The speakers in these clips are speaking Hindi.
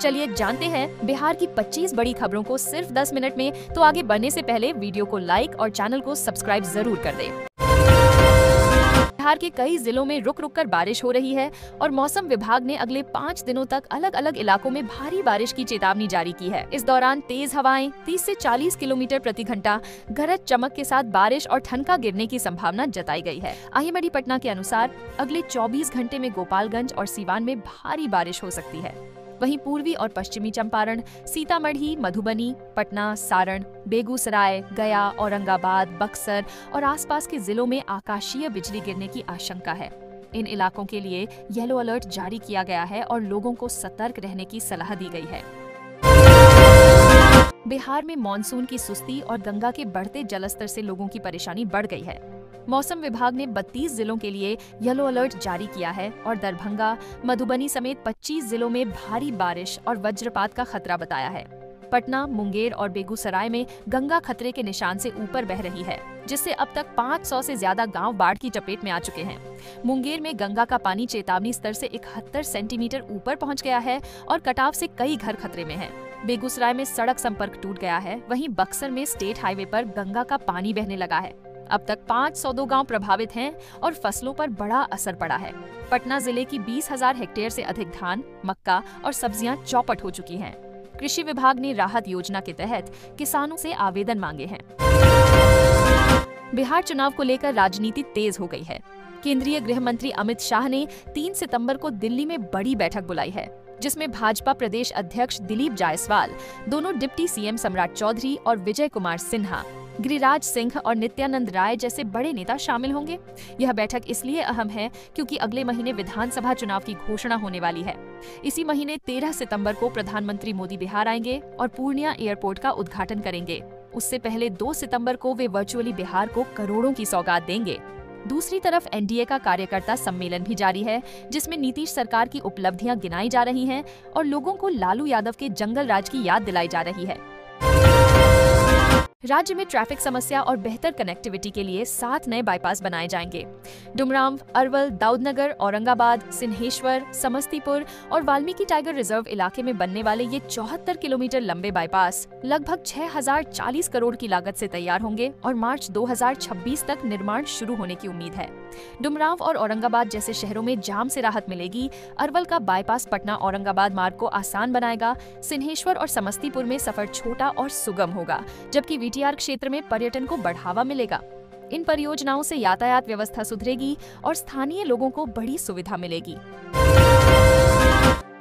चलिए जानते हैं बिहार की 25 बड़ी खबरों को सिर्फ 10 मिनट में। तो आगे बढ़ने से पहले वीडियो को लाइक और चैनल को सब्सक्राइब जरूर कर दें। बिहार के कई जिलों में रुक रुक कर बारिश हो रही है और मौसम विभाग ने अगले 5 दिनों तक अलग अलग इलाकों में भारी बारिश की चेतावनी जारी की है। इस दौरान तेज हवाएं 30 से 40 किलोमीटर प्रति घंटा, गरज चमक के साथ बारिश और ठनका गिरने की संभावना जताई गई है। IMD पटना के अनुसार अगले 24 घंटे में गोपालगंज और सीवान में भारी बारिश हो सकती है। वहीं पूर्वी और पश्चिमी चंपारण, सीतामढ़ी, मधुबनी, पटना, सारण, बेगूसराय, गया, औरंगाबाद, बक्सर और आसपास के जिलों में आकाशीय बिजली गिरने की आशंका है। इन इलाकों के लिए येलो अलर्ट जारी किया गया है और लोगों को सतर्क रहने की सलाह दी गई है। बिहार में मानसून की सुस्ती और गंगा के बढ़ते जलस्तर से लोगों की परेशानी बढ़ गई है। मौसम विभाग ने 32 जिलों के लिए येलो अलर्ट जारी किया है और दरभंगा, मधुबनी समेत 25 जिलों में भारी बारिश और वज्रपात का खतरा बताया है। पटना, मुंगेर और बेगूसराय में गंगा खतरे के निशान से ऊपर बह रही है, जिससे अब तक 500 से ज्यादा गांव बाढ़ की चपेट में आ चुके हैं। मुंगेर में गंगा का पानी चेतावनी स्तर से 71 सेंटीमीटर ऊपर पहुंच गया है और कटाव से कई घर खतरे में हैं। बेगूसराय में सड़क संपर्क टूट गया है। वहीं बक्सर में स्टेट हाईवे पर गंगा का पानी बहने लगा है। अब तक 502 गांव प्रभावित हैं और फसलों पर बड़ा असर पड़ा है। पटना जिले की 20,000 हेक्टेयर से अधिक धान, मक्का और सब्जियां चौपट हो चुकी हैं। कृषि विभाग ने राहत योजना के तहत किसानों से आवेदन मांगे हैं। बिहार चुनाव को लेकर राजनीति तेज हो गई है। केंद्रीय गृह मंत्री अमित शाह ने 3 सितंबर को दिल्ली में बड़ी बैठक बुलाई है, जिसमें भाजपा प्रदेश अध्यक्ष दिलीप जायसवाल, दोनों डिप्टी CM सम्राट चौधरी और विजय कुमार सिन्हा, गिरिराज सिंह और नित्यानंद राय जैसे बड़े नेता शामिल होंगे। यह बैठक इसलिए अहम है क्योंकि अगले महीने विधानसभा चुनाव की घोषणा होने वाली है। इसी महीने 13 सितंबर को प्रधानमंत्री मोदी बिहार आएंगे और पूर्णिया एयरपोर्ट का उद्घाटन करेंगे। उससे पहले 2 सितंबर को वे वर्चुअली बिहार को करोड़ों की सौगात देंगे। दूसरी तरफ NDA का कार्यकर्ता सम्मेलन भी जारी है, जिसमें नीतीश सरकार की उपलब्धियां गिनाई जा रही हैं और लोगों को लालू यादव के जंगल राज की याद दिलाई जा रही है। राज्य में ट्रैफिक समस्या और बेहतर कनेक्टिविटी के लिए 7 नए बाईपास बनाए जाएंगे। डुमरांव, अरवल, दाऊदनगर, औरंगाबाद, सिन्हेश्वर, समस्तीपुर और वाल्मीकि टाइगर रिजर्व इलाके में बनने वाले ये 74 किलोमीटर लंबे बाईपास लगभग 6040 करोड़ की लागत से तैयार होंगे और मार्च 2026 तक निर्माण शुरू होने की उम्मीद है। डुमरांव और औरंगाबाद जैसे शहरों में जाम से राहत मिलेगी। अरवल का बाईपास पटना औरंगाबाद मार्ग को आसान बनाएगा। सिन्हेश्वर और समस्तीपुर में सफर छोटा और सुगम होगा, जबकि VTR क्षेत्र में पर्यटन को बढ़ावा मिलेगा। इन परियोजनाओं से यातायात व्यवस्था सुधरेगी और स्थानीय लोगों को बड़ी सुविधा मिलेगी।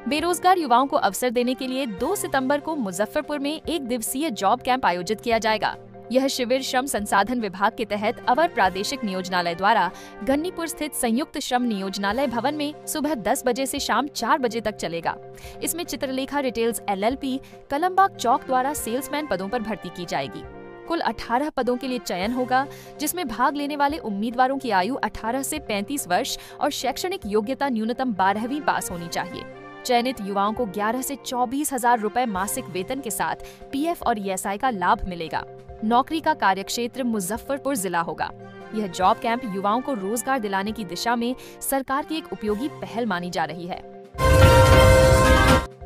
बेरोजगार युवाओं को अवसर देने के लिए 2 सितंबर को मुजफ्फरपुर में 1 दिवसीय जॉब कैंप आयोजित किया जाएगा। यह शिविर श्रम संसाधन विभाग के तहत अवर प्रादेशिक नियोजनालय द्वारा गन्नीपुर स्थित संयुक्त श्रम नियोजनालय भवन में सुबह 10 बजे से शाम 4 बजे तक चलेगा। इसमें चित्रलेखा रिटेल्स LLP, कलमबाग चौक द्वारा सेल्समैन पदों पर भर्ती की जाएगी। कुल 18 पदों के लिए चयन होगा, जिसमें भाग लेने वाले उम्मीदवारों की आयु 18 से 35 वर्ष और शैक्षणिक योग्यता न्यूनतम 12वीं पास होनी चाहिए। चयनित युवाओं को 11 से 24,000 रुपए मासिक वेतन के साथ PF और ESI का लाभ मिलेगा। नौकरी का कार्यक्षेत्र मुजफ्फरपुर जिला होगा। यह जॉब कैंप युवाओं को रोजगार दिलाने की दिशा में सरकार की एक उपयोगी पहल मानी जा रही है।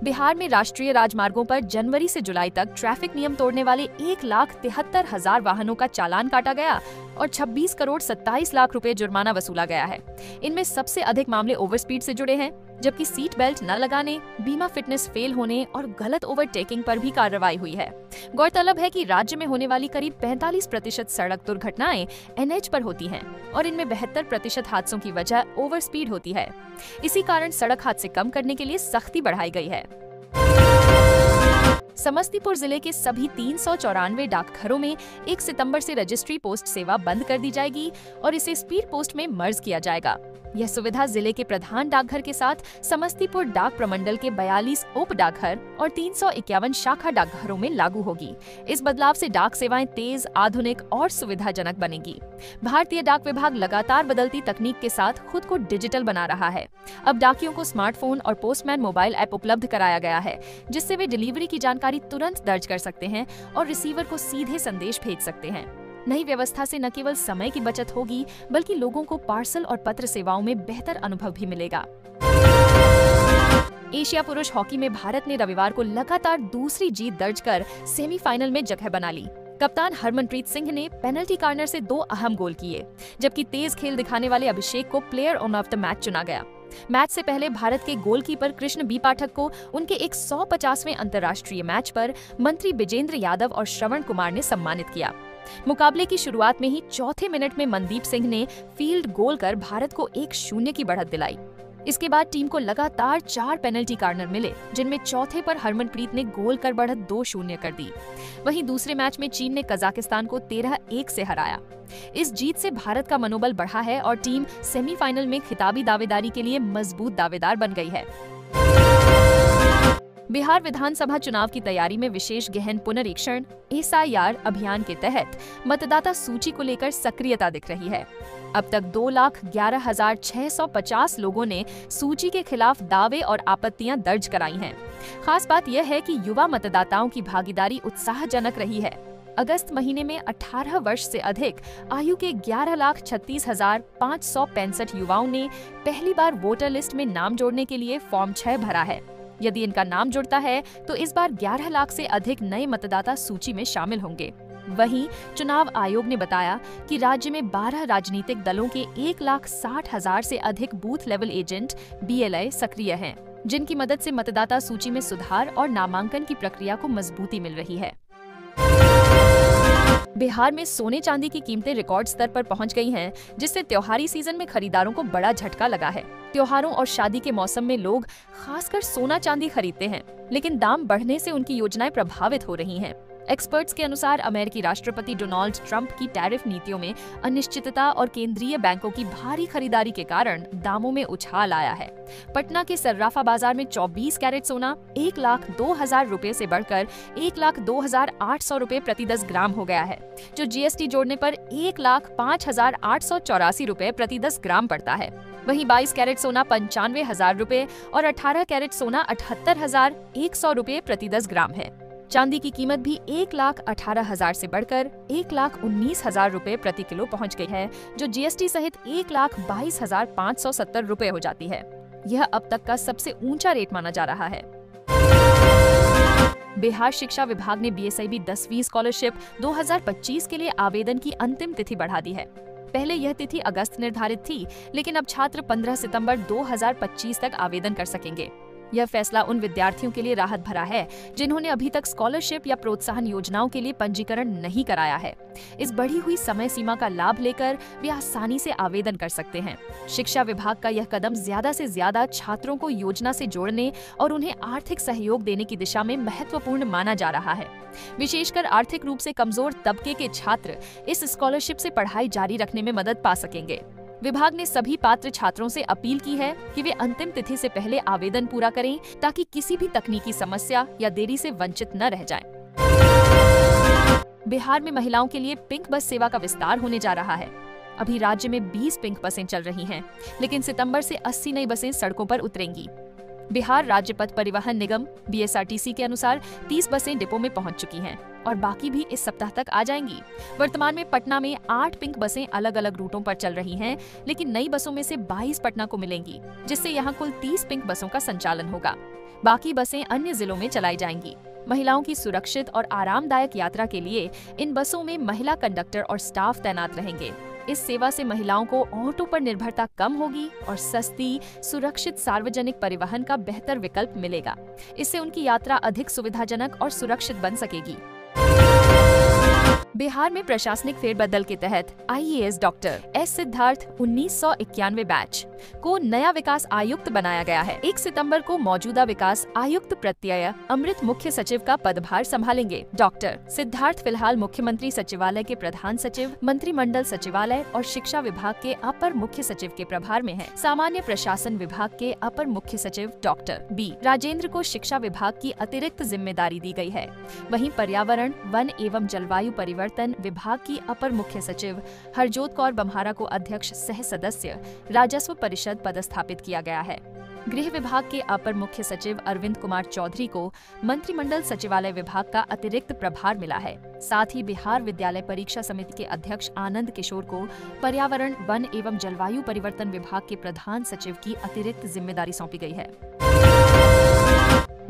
बिहार में राष्ट्रीय राजमार्गों पर जनवरी से जुलाई तक ट्रैफिक नियम तोड़ने वाले 1,73,000 वाहनों का चालान काटा गया और 26 करोड़ 27 लाख रुपए जुर्माना वसूला गया है। इनमें सबसे अधिक मामले ओवर स्पीड से जुड़े हैं, जबकि सीट बेल्ट न लगाने, बीमा फिटनेस फेल होने और गलत ओवरटेकिंग पर भी कार्रवाई हुई है। गौरतलब है कि राज्य में होने वाली करीब 45% सड़क दुर्घटनाएं NH पर होती हैं और इनमें 72% हादसों की वजह ओवर स्पीड होती है। इसी कारण सड़क हादसे कम करने के लिए सख्ती बढ़ाई गई है। समस्तीपुर जिले के सभी 394 डाकघरों में 1 सितंबर से रजिस्ट्री पोस्ट सेवा बंद कर दी जाएगी और इसे स्पीड पोस्ट में मर्ज किया जाएगा। यह सुविधा जिले के प्रधान डाकघर के साथ समस्तीपुर डाक प्रमंडल के 42 उप डाकघर और 351 शाखा डाकघरों में लागू होगी। इस बदलाव से डाक सेवाएं तेज, आधुनिक और सुविधाजनक बनेगी। भारतीय डाक विभाग लगातार बदलती तकनीक के साथ खुद को डिजिटल बना रहा है। अब डाकियों को स्मार्टफोन और पोस्टमैन मोबाइल ऐप उपलब्ध कराया गया है, जिससे वे डिलीवरी की जानकारी तुरंत दर्ज कर सकते हैं और रिसीवर को सीधे संदेश भेज सकते हैं। नई व्यवस्था से न केवल समय की बचत होगी, बल्कि लोगों को पार्सल और पत्र सेवाओं में बेहतर अनुभव भी मिलेगा। एशिया पुरुष हॉकी में भारत ने रविवार को लगातार दूसरी जीत दर्ज कर सेमीफाइनल में जगह बना ली। कप्तान हरमनप्रीत सिंह ने पेनल्टी कॉर्नर से 2 अहम गोल किए, जबकि तेज खेल दिखाने वाले अभिषेक को प्लेयर ऑफ द मैच चुना गया। मैच से पहले भारत के गोलकीपर कृष्ण बी पाठक को उनके 150वें अंतर्राष्ट्रीय मैच पर मंत्री बिजेंद्र यादव और श्रवण कुमार ने सम्मानित किया। मुकाबले की शुरुआत में ही चौथे मिनट में मनदीप सिंह ने फील्ड गोल कर भारत को 1-0 की बढ़त दिलाई। इसके बाद टीम को लगातार 4 पेनल्टी कॉर्नर मिले, जिनमें चौथे पर हरमनप्रीत ने गोल कर बढ़त 2-0 कर दी। वहीं दूसरे मैच में चीन ने कजाकिस्तान को 13-1 से हराया। इस जीत से भारत का मनोबल बढ़ा है और टीम सेमीफाइनल में खिताबी दावेदारी के लिए मजबूत दावेदार बन गई है। बिहार विधानसभा चुनाव की तैयारी में विशेष गहन पुनरीक्षण SIR अभियान के तहत मतदाता सूची को लेकर सक्रियता दिख रही है। अब तक 2,11,650 लोगों ने सूची के खिलाफ दावे और आपत्तियां दर्ज कराई हैं। खास बात यह है कि युवा मतदाताओं की भागीदारी उत्साहजनक रही है। अगस्त महीने में 18 वर्ष से अधिक आयु के 11,36,565 युवाओं ने पहली बार वोटर लिस्ट में नाम जोड़ने के लिए फॉर्म 6 भरा है। यदि इनका नाम जुड़ता है तो इस बार 11 लाख से अधिक नए मतदाता सूची में शामिल होंगे। वहीं चुनाव आयोग ने बताया कि राज्य में 12 राजनीतिक दलों के 1,60,000 से अधिक बूथ लेवल एजेंट BLA सक्रिय हैं, जिनकी मदद से मतदाता सूची में सुधार और नामांकन की प्रक्रिया को मजबूती मिल रही है। बिहार में सोने चांदी की कीमतें रिकॉर्ड स्तर पर पहुंच गई हैं, जिससे त्योहारी सीजन में खरीदारों को बड़ा झटका लगा है। त्योहारों और शादी के मौसम में लोग खासकर सोना चांदी खरीदते हैं, लेकिन दाम बढ़ने से उनकी योजनाएं प्रभावित हो रही हैं। एक्सपर्ट्स के अनुसार अमेरिकी राष्ट्रपति डोनाल्ड ट्रंप की टैरिफ नीतियों में अनिश्चितता और केंद्रीय बैंकों की भारी खरीदारी के कारण दामों में उछाल आया है। पटना के सर्राफा बाजार में 24 कैरेट सोना 1,02,000 रुपए से बढ़कर 1,02,800 रुपए प्रति 10 ग्राम हो गया है, जो GST जोड़ने पर 1,05,884 रुपए प्रति 10 ग्राम पड़ता है। वहीं 22 कैरेट सोना 95,000 रुपए और 18 कैरेट सोना 78,100 रुपए प्रति 10 ग्राम है। चांदी की कीमत भी 1,18,000 से बढ़कर 1,19,000 रुपए प्रति किलो पहुंच गई है, जो GST सहित 1,22,570 रुपए हो जाती है। यह अब तक का सबसे ऊंचा रेट माना जा रहा है। बिहार शिक्षा विभाग ने BSIB 10वीं स्कॉलरशिप 2025 के लिए आवेदन की अंतिम तिथि बढ़ा दी है। पहले यह तिथि अगस्त निर्धारित थी, लेकिन अब छात्र 15 सितंबर 2025 तक आवेदन कर सकेंगे। यह फैसला उन विद्यार्थियों के लिए राहत भरा है जिन्होंने अभी तक स्कॉलरशिप या प्रोत्साहन योजनाओं के लिए पंजीकरण नहीं कराया है। इस बढ़ी हुई समय सीमा का लाभ लेकर वे आसानी से आवेदन कर सकते हैं। शिक्षा विभाग का यह कदम ज्यादा से ज्यादा छात्रों को योजना से जोड़ने और उन्हें आर्थिक सहयोग देने की दिशा में महत्वपूर्ण माना जा रहा है। विशेषकर आर्थिक रूप से कमजोर तबके के छात्र इस स्कॉलरशिप से पढ़ाई जारी रखने में मदद पा सकेंगे। विभाग ने सभी पात्र छात्रों से अपील की है कि वे अंतिम तिथि से पहले आवेदन पूरा करें, ताकि किसी भी तकनीकी समस्या या देरी से वंचित न रह जाएं। बिहार में महिलाओं के लिए पिंक बस सेवा का विस्तार होने जा रहा है। अभी राज्य में 20 पिंक बसें चल रही हैं, लेकिन सितंबर से 80 नई बसें सड़कों पर उतरेंगी। बिहार राज्य पथ परिवहन निगम BSRTC के अनुसार 30 बसें डिपो में पहुंच चुकी हैं और बाकी भी इस सप्ताह तक आ जाएंगी। वर्तमान में पटना में 8 पिंक बसें अलग अलग रूटों पर चल रही हैं, लेकिन नई बसों में से 22 पटना को मिलेंगी, जिससे यहाँ कुल 30 पिंक बसों का संचालन होगा। बाकी बसें अन्य जिलों में चलाई जाएंगी। महिलाओं की सुरक्षित और आरामदायक यात्रा के लिए इन बसों में महिला कंडक्टर और स्टाफ तैनात रहेंगे। इस सेवा से महिलाओं को ऑटो पर निर्भरता कम होगी और सस्ती, सुरक्षित सार्वजनिक परिवहन का बेहतर विकल्प मिलेगा। इससे उनकी यात्रा अधिक सुविधाजनक और सुरक्षित बन सकेगी। बिहार में प्रशासनिक फेरबदल के तहत IAS doctor S Siddharth 1991 batch को नया विकास आयुक्त बनाया गया है। 1 सितंबर को मौजूदा विकास आयुक्त प्रत्यय अमृत मुख्य सचिव का पदभार संभालेंगे। डॉक्टर सिद्धार्थ फिलहाल मुख्यमंत्री सचिवालय के प्रधान सचिव, मंत्रिमंडल सचिवालय और शिक्षा विभाग के अपर मुख्य सचिव के प्रभार में हैं। सामान्य प्रशासन विभाग के अपर मुख्य सचिव डॉक्टर B राजेंद्र को शिक्षा विभाग की अतिरिक्त जिम्मेदारी दी गई है। वहीं पर्यावरण, वन एवं जलवायु परिवर्तन विभाग की अपर मुख्य सचिव हरजोत कौर बम्हारा को अध्यक्ष सह सदस्य राजस्व परिषद पदस्थापित किया गया है। गृह विभाग के अपर मुख्य सचिव अरविंद कुमार चौधरी को मंत्रिमंडल सचिवालय विभाग का अतिरिक्त प्रभार मिला है। साथ ही बिहार विद्यालय परीक्षा समिति के अध्यक्ष आनंद किशोर को पर्यावरण, वन एवं जलवायु परिवर्तन विभाग के प्रधान सचिव की अतिरिक्त जिम्मेदारी सौंपी गई है।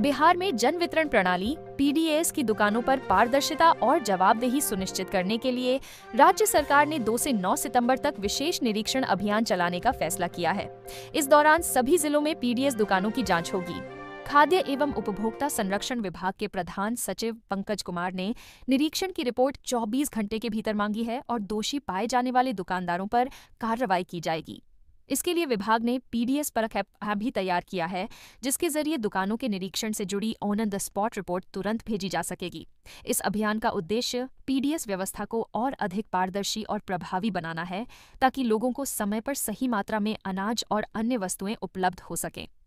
बिहार में जन वितरण प्रणाली पीडीएस की दुकानों पर पारदर्शिता और जवाबदेही सुनिश्चित करने के लिए राज्य सरकार ने 2 से 9 सितंबर तक विशेष निरीक्षण अभियान चलाने का फैसला किया है। इस दौरान सभी जिलों में पीडीएस दुकानों की जांच होगी। खाद्य एवं उपभोक्ता संरक्षण विभाग के प्रधान सचिव पंकज कुमार ने निरीक्षण की रिपोर्ट 24 घंटे के भीतर मांगी है और दोषी पाए जाने वाले दुकानदारों पर कार्रवाई की जाएगी। इसके लिए विभाग ने पीडीएस परख ऐप भी तैयार किया है, जिसके जरिए दुकानों के निरीक्षण से जुड़ी ऑन द स्पॉट रिपोर्ट तुरंत भेजी जा सकेगी। इस अभियान का उद्देश्य पीडीएस व्यवस्था को और अधिक पारदर्शी और प्रभावी बनाना है, ताकि लोगों को समय पर सही मात्रा में अनाज और अन्य वस्तुएं उपलब्ध हो सकें।